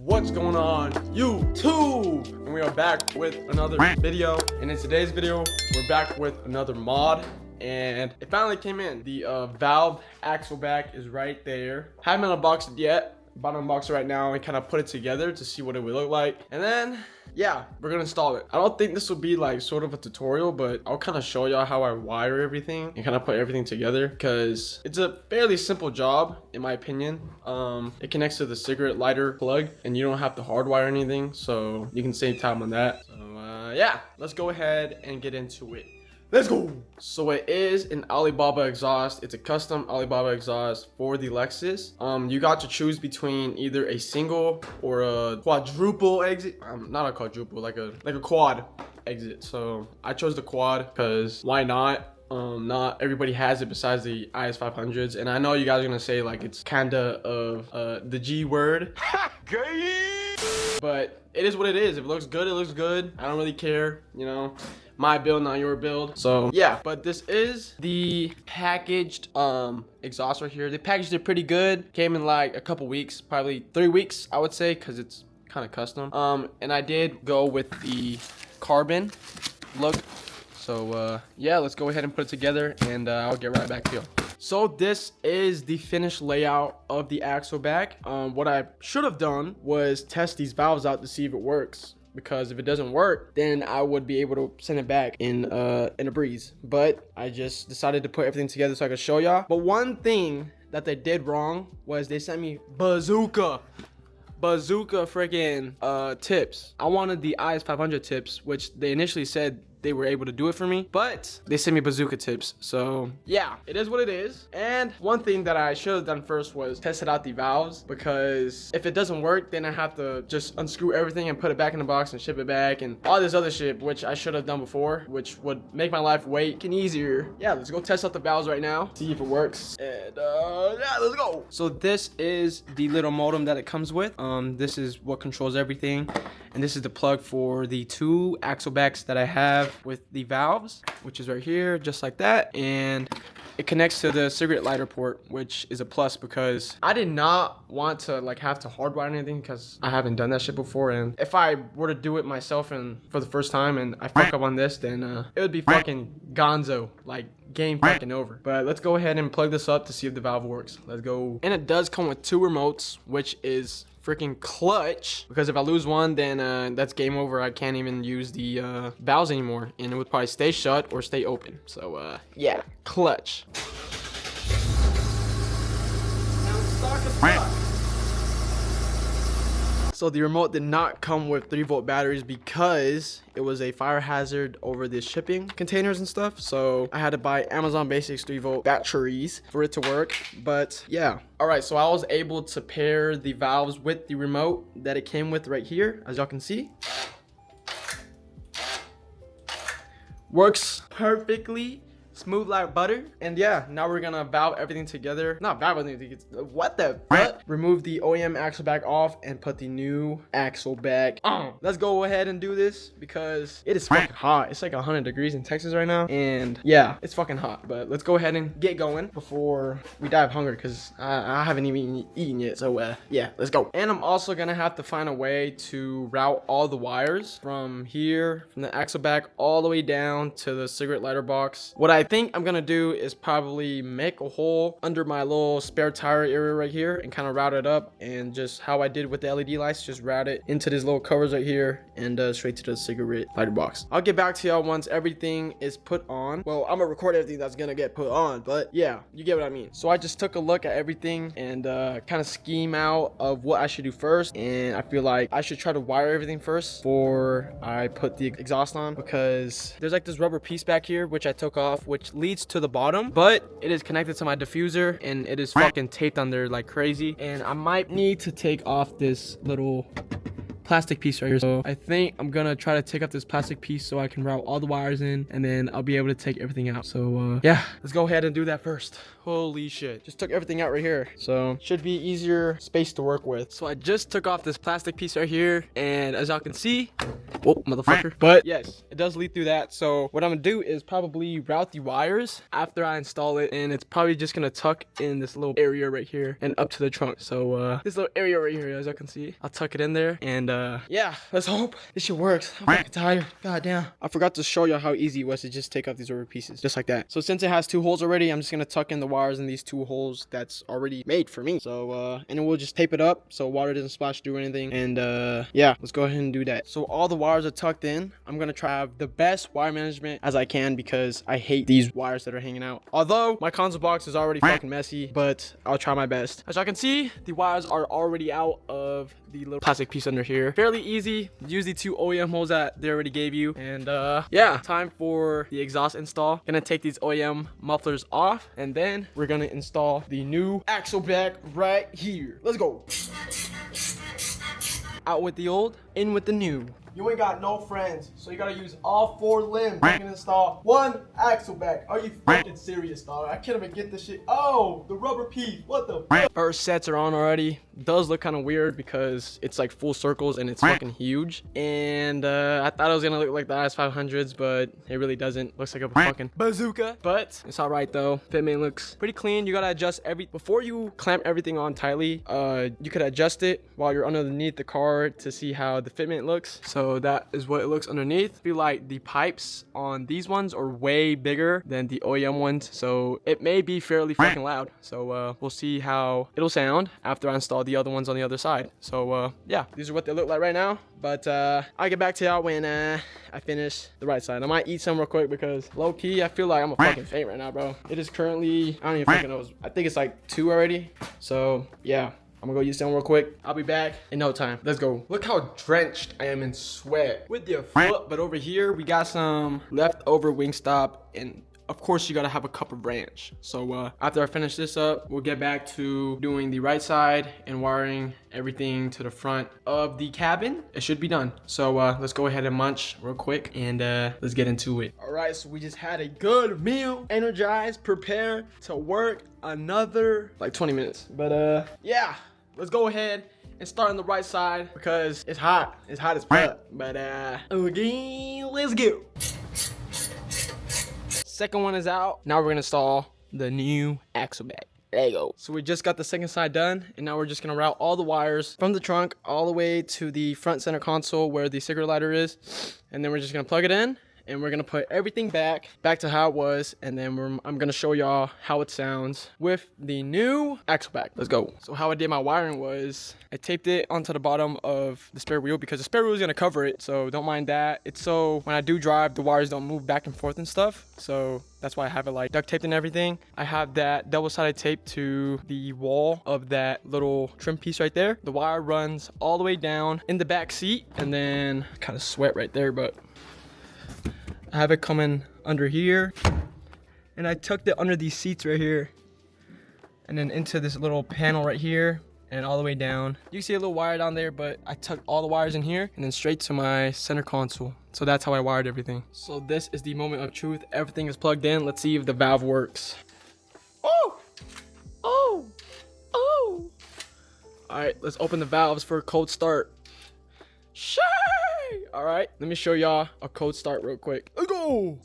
What's going on YouTube? And we are back with another video, and in today's video we're back with another mod, and it finally came in. The valve Axleback is right there. Haven't unboxed it yet, about to unbox it right now and kind of put it together to see what it would look like, and then yeah, we're gonna install it. I don't think this will be like sort of a tutorial, but I'll kind of show y'all how I wire everything and kind of put everything together, because it's a fairly simple job in my opinion. It connects to the cigarette lighter plug and you don't have to hardwire anything, so you can save time on that. So yeah, let's go ahead and get into it. Let's go. So it is an Alibaba exhaust. It's a custom Alibaba exhaust for the Lexus. You got to choose between either a single or a quadruple exit. Not a quadruple, like a quad exit. So I chose the quad because why not? Not everybody has it besides the IS500s, and I know you guys are gonna say like it's kinda of the G word. But it is what it is. If it looks good, it looks good. I don't really care, you know. My build, not your build. So yeah, but this is the packaged exhaust right here. They packaged it pretty good. Came in like a couple weeks, probably 3 weeks, I would say, because it's kind of custom. And I did go with the carbon look. So yeah, let's go ahead and put it together, and I'll get right back to you. So this is the finished layout of the Axleback. What I should have done was test these valves out to see if it works, because if it doesn't work, then I would be able to send it back in a breeze. But I just decided to put everything together so I could show y'all. But one thing that they did wrong was they sent me bazooka freaking tips. I wanted the IS500 tips, which they initially said they were able to do it for me, but they sent me bazooka tips. So yeah, it is what it is. And one thing that I should have done first was tested out the valves, because if it doesn't work, then I have to just unscrew everything and put it back in the box and ship it back and all this other shit, which I should have done before, which would make my life way easier. Yeah, let's go test out the valves right now, see if it works, and yeah, let's go. So this is the little modem that it comes with. This is what controls everything, and this is the plug for the two Axlebacks that I have with the valves, which is right here, just like that. And it connects to the cigarette lighter port, which is a plus, because I did not want to like have to hardwire anything, because I haven't done that shit before. And if I were to do it myself and for the first time and I fuck up on this, then it would be fucking gonzo, like game fucking over. But let's go ahead and plug this up to see if the valve works. Let's go. And it does come with 2 remotes, which is freaking clutch, because if I lose one, then that's game over. I can't even use the valves anymore, and it would probably stay shut or stay open. So yeah, clutch. So the remote did not come with 3-volt batteries, because it was a fire hazard over the shipping containers and stuff. So I had to buy Amazon Basics 3-volt batteries for it to work. But yeah. All right, so I was able to pair the valves with the remote that it came with right here, as y'all can see. Works perfectly. Smooth like butter. And yeah, now we're gonna valve everything together. Not valve everything, what the fuck? Remove the OEM Axleback off and put the new Axleback on. Let's go ahead and do this, because it is fucking hot. It's like 100 degrees in Texas right now, and yeah, it's fucking hot. But let's go ahead and get going before we die of hunger, because I haven't even eaten yet. So yeah, let's go. And I'm also gonna have to find a way to route all the wires from here, from the Axleback, all the way down to the cigarette lighter box. What I think I'm gonna do is probably make a hole under my little spare tire area right here and kind of route it up, and just how I did with the LED lights, just route it into these little covers right here and straight to the cigarette lighter box. I'll get back to y'all once everything is put on. Well, I'm gonna record everything that's gonna get put on, but yeah, you get what I mean. So I just took a look at everything and kind of scheme out of what I should do first, and I feel like I should try to wire everything first before I put the exhaust on, because there's like this rubber piece back here which I took off, which leads to the bottom, but it is connected to my diffuser and it is fucking taped on there like crazy. And I might need to take off this little plastic piece right here. So I think I'm gonna try to take up this plastic piece so I can route all the wires in, and then I'll be able to take everything out. So yeah, let's go ahead and do that first. Holy shit, just took everything out right here, so should be easier space to work with. So I just took off this plastic piece right here, and as y'all can see, oh motherfucker, but yes, it does lead through that. So what I'm gonna do is probably route the wires after I install it, and it's probably just gonna tuck in this little area right here and up to the trunk. So this little area right here, as I can see, I'll tuck it in there, and yeah, let's hope this shit works. I'm fucking tired. God damn. I forgot to show you how easy it was to just take out these rubber pieces, just like that. So since it has 2 holes already, I'm just gonna tuck in the wires in these 2 holes that's already made for me. So and then we'll just tape it up so water doesn't splash through anything. And yeah, let's go ahead and do that. So all the wires are tucked in. I'm gonna try to have the best wire management as I can because I hate these wires that are hanging out. Although my console box is already fucking messy, but I'll try my best. As y'all can see, the wires are already out of the little plastic piece under here. Fairly easy. Use the 2 OEM holes that they already gave you. And yeah, time for the exhaust install. Gonna take these OEM mufflers off, and then we're gonna install the new Axleback right here. Let's go. Out with the old, in with the new. You ain't got no friends, so you gotta use all 4 limbs. You can install 1 Axleback. Are you fucking serious, dog? I can't even get this shit. Oh, the rubber piece. What the fuck? First sets are on already. Does look kind of weird because it's like full circles and it's fucking huge. And I thought it was gonna look like the IS500s, but it really doesn't. Looks like a fucking bazooka. But it's all right though. Fitment looks pretty clean. You gotta adjust before you clamp everything on tightly. You could adjust it while you're underneath the car to see how the fitment looks. So that is what it looks underneath. I feel like the pipes on these ones are way bigger than the OEM ones, so it may be fairly fucking loud. So we'll see how it'll sound after I install the other ones on the other side. So yeah, these are what they look like right now. But I'll get back to y'all when I finish the right side. I might eat some real quick because low key I feel like I'm a fucking faint right now, bro. It is currently, I don't even fucking know, I think it's like 2 already. So yeah, I'm gonna go use some real quick. I'll be back in no time. Let's go. Look how drenched I am in sweat with your foot. But over here, we got some leftover Wingstop, and of course, you gotta have a cup of ranch. So after I finish this up, we'll get back to doing the right side and wiring everything to the front of the cabin. It should be done. So let's go ahead and munch real quick, and let's get into it. All right, so we just had a good meal, energized, prepared to work another like 20 minutes. But yeah, let's go ahead and start on the right side because it's hot. It's hot as fuck. But okay, let's go. Second one is out. Now we're gonna install the new Axleback. There you go. So we just got the second side done, and now we're just gonna route all the wires from the trunk all the way to the front center console where the cigarette lighter is, and then we're just gonna plug it in, and we're gonna put everything back to how it was, and then I'm gonna show y'all how it sounds with the new Axleback. Let's go. So how I did my wiring was I taped it onto the bottom of the spare wheel because the spare wheel is gonna cover it, so don't mind that. It's so when I do drive, the wires don't move back and forth and stuff, so that's why I have it like duct taped and everything. I have that double-sided tape to the wall of that little trim piece right there. The wire runs all the way down in the back seat, and then kind of sweat right there, but I have it coming under here, and I tucked it under these seats right here, and then into this little panel right here, and all the way down. You can see a little wire down there, but I tucked all the wires in here, and then straight to my center console. So that's how I wired everything. So this is the moment of truth. Everything is plugged in. Let's see if the valve works. Oh! Oh! Oh! All right, let's open the valves for a cold start. Shay! All right, let me show y'all a cold start real quick. Let's go.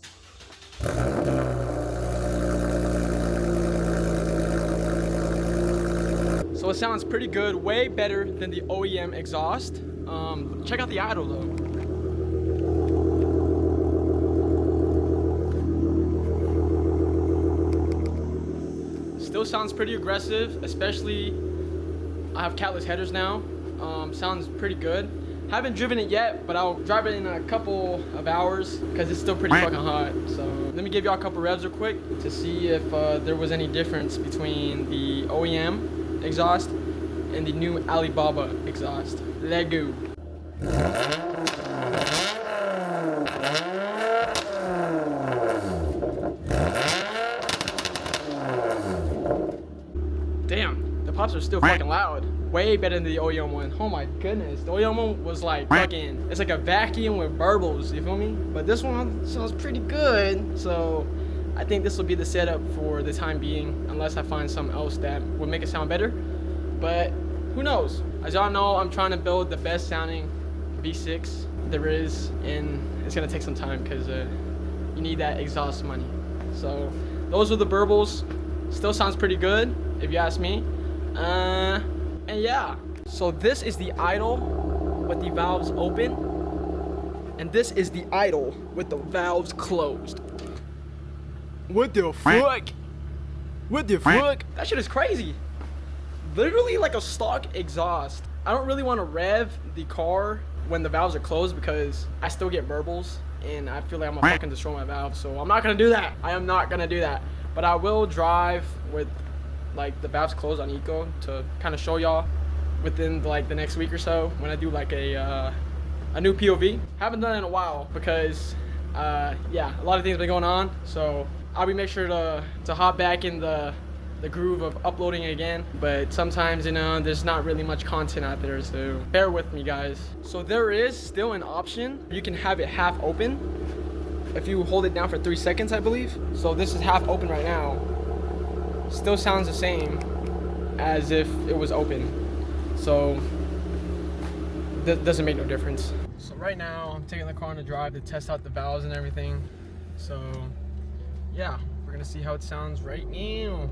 So it sounds pretty good, way better than the OEM exhaust. Check out the idle though. Still sounds pretty aggressive, especially I have catless headers now. Sounds pretty good. Haven't driven it yet, but I'll drive it in a couple of hours because it's still pretty fucking hot. So let me give y'all a couple revs real quick to see if there was any difference between the OEM exhaust and the new Alibaba exhaust. Let go. Damn, the pops are still fucking loud. Way better than the OEM one. Oh my goodness. The OEM one was like fucking, it's like a vacuum with burbles, you feel me? But this one sounds pretty good. So I think this will be the setup for the time being, unless I find something else that would make it sound better. But who knows? As y'all know, I'm trying to build the best sounding V6 there is, and it's gonna take some time because you need that exhaust money. So those are the burbles. Still sounds pretty good if you ask me. And yeah, so this is the idle with the valves open, and this is the idle with the valves closed. What the fuck? What the fuck? That shit is crazy. Literally like a stock exhaust. I don't really want to rev the car when the valves are closed because I still get burbles and I feel like I'm gonna fucking destroy my valve. So I'm not gonna do that. I am not gonna do that. But I will drive with like the valves closed on eco to kind of show y'all within like the next week or so when I do like a new POV. Haven't done it in a while because yeah, a lot of things have been going on. So I'll be make sure to hop back in the groove of uploading it again, but sometimes, you know, there's not really much content out there, so bear with me, guys. So there is still an option. You can have it half open if you hold it down for 3 seconds, I believe. So this is half open right now. Still sounds the same as if it was open. So that doesn't make no difference. So right now I'm taking the car on a drive to test out the valves and everything. So yeah, we're gonna see how it sounds right now.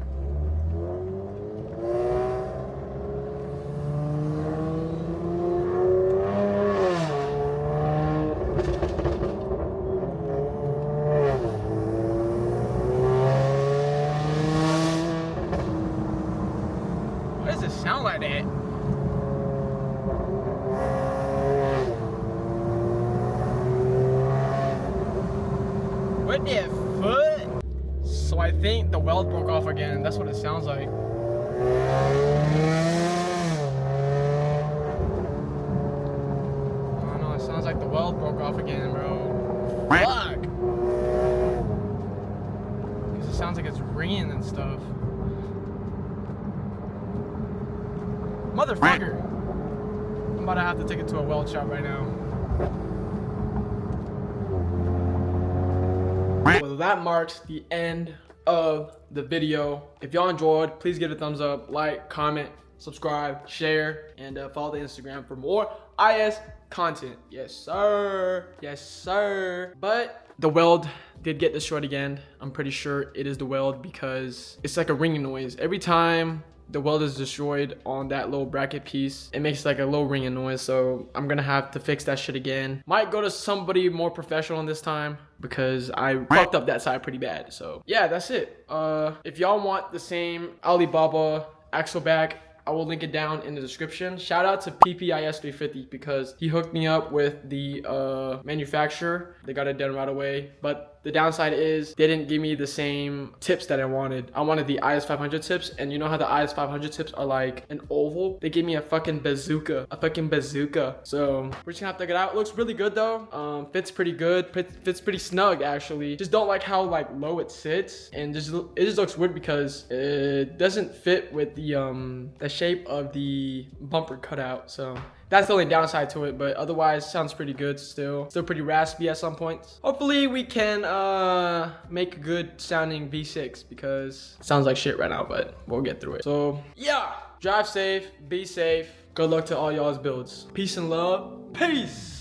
Why does it sound like that? What the fuck? So I think the weld broke off again. That's what it sounds like. Oh no, it sounds like the weld broke off again, bro. Fuck! Because it sounds like it's ringing and stuff. Motherfucker! I'm about to have to take it to a weld shop right now. Well, that marks the end of the video. If y'all enjoyed, please give it a thumbs up, like, comment, subscribe, share, and follow the Instagram for more IS content. Yes sir, yes sir. But the weld did get destroyed again. I'm pretty sure it is the weld because it's like a ringing noise every time the weld is destroyed on that little bracket piece. It makes like a low ringing noise, so I'm gonna have to fix that shit again. Might go to somebody more professional this time because I fucked up that side pretty bad. So yeah, that's it. If y'all want the same Alibaba Axleback, I will link it down in the description. Shout out to IS350 because he hooked me up with the manufacturer. They got it done right away. But the downside is they didn't give me the same tips that I wanted. I wanted the IS500 tips, and you know how the IS500 tips are like an oval? They gave me a fucking bazooka. So we're just gonna have to get out. It looks really good though. Fits pretty good. Fits pretty snug actually. Just don't like how like low it sits, and it just looks weird because it doesn't fit with the shape of the bumper cutout. So that's the only downside to it, but otherwise sounds pretty good still. Still pretty raspy at some points. Hopefully we can make a good sounding V6 because it sounds like shit right now, but we'll get through it. So yeah, drive safe, be safe. Good luck to all y'all's builds. Peace and love. Peace.